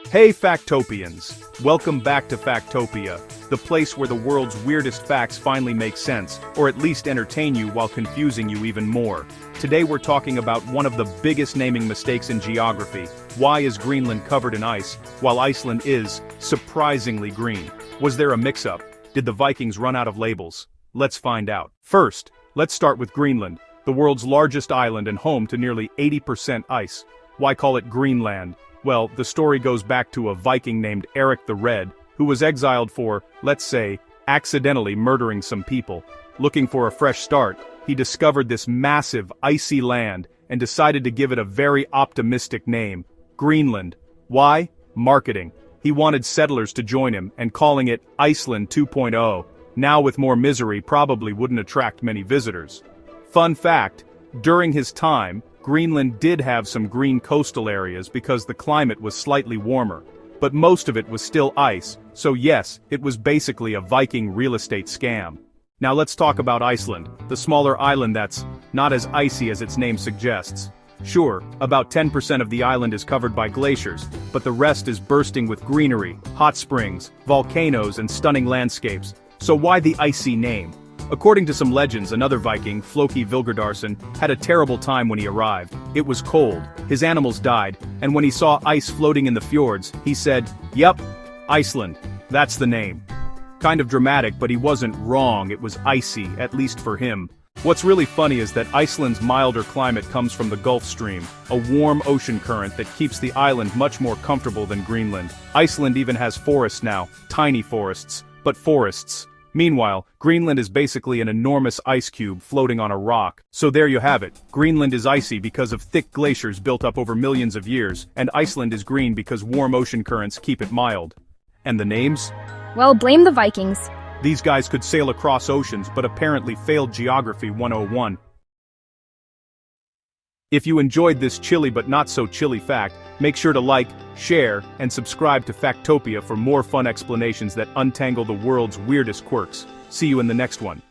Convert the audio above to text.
Hey Factopians! Welcome back to Factopia, the place where the world's weirdest facts finally make sense, or at least entertain you while confusing you even more. Today we're talking about one of the biggest naming mistakes in geography. Why is Greenland covered in ice, while Iceland is, surprisingly green? Was there a mix-up? Did the Vikings run out of labels? Let's find out. First, let's start with Greenland, the world's largest island and home to nearly 80% ice. Why call it Greenland? Well, the story goes back to a Viking named Erik the Red, who was exiled for, let's say, accidentally murdering some people. Looking for a fresh start, he discovered this massive, icy land and decided to give it a very optimistic name, Greenland. Why? Marketing. He wanted settlers to join him, and calling it Iceland 2.0, now with more misery, probably wouldn't attract many visitors. Fun fact, during his time, Greenland did have some green coastal areas because the climate was slightly warmer, but most of it was still ice, so yes, it was basically a Viking real estate scam. Now let's talk about Iceland, the smaller island that's not as icy as its name suggests. Sure, about 10% of the island is covered by glaciers, but the rest is bursting with greenery, hot springs, volcanoes and stunning landscapes. So why the icy name? According to some legends, another Viking, Floki Vilgerdarsson, had a terrible time when he arrived. It was cold, his animals died, and when he saw ice floating in the fjords, he said, "Yep, Iceland, that's the name." Kind of dramatic, but he wasn't wrong, it was icy, at least for him. What's really funny is that Iceland's milder climate comes from the Gulf Stream, a warm ocean current that keeps the island much more comfortable than Greenland. Iceland even has forests now, tiny forests, but forests. Meanwhile, Greenland is basically an enormous ice cube floating on a rock. So there you have it. Greenland is icy because of thick glaciers built up over millions of years, and Iceland is green because warm ocean currents keep it mild. And the names? Well, blame the Vikings. These guys could sail across oceans but apparently failed Geography 101. If you enjoyed this chilly but not so chilly fact, make sure to like, share, and subscribe to Factopia for more fun explanations that untangle the world's weirdest quirks. See you in the next one.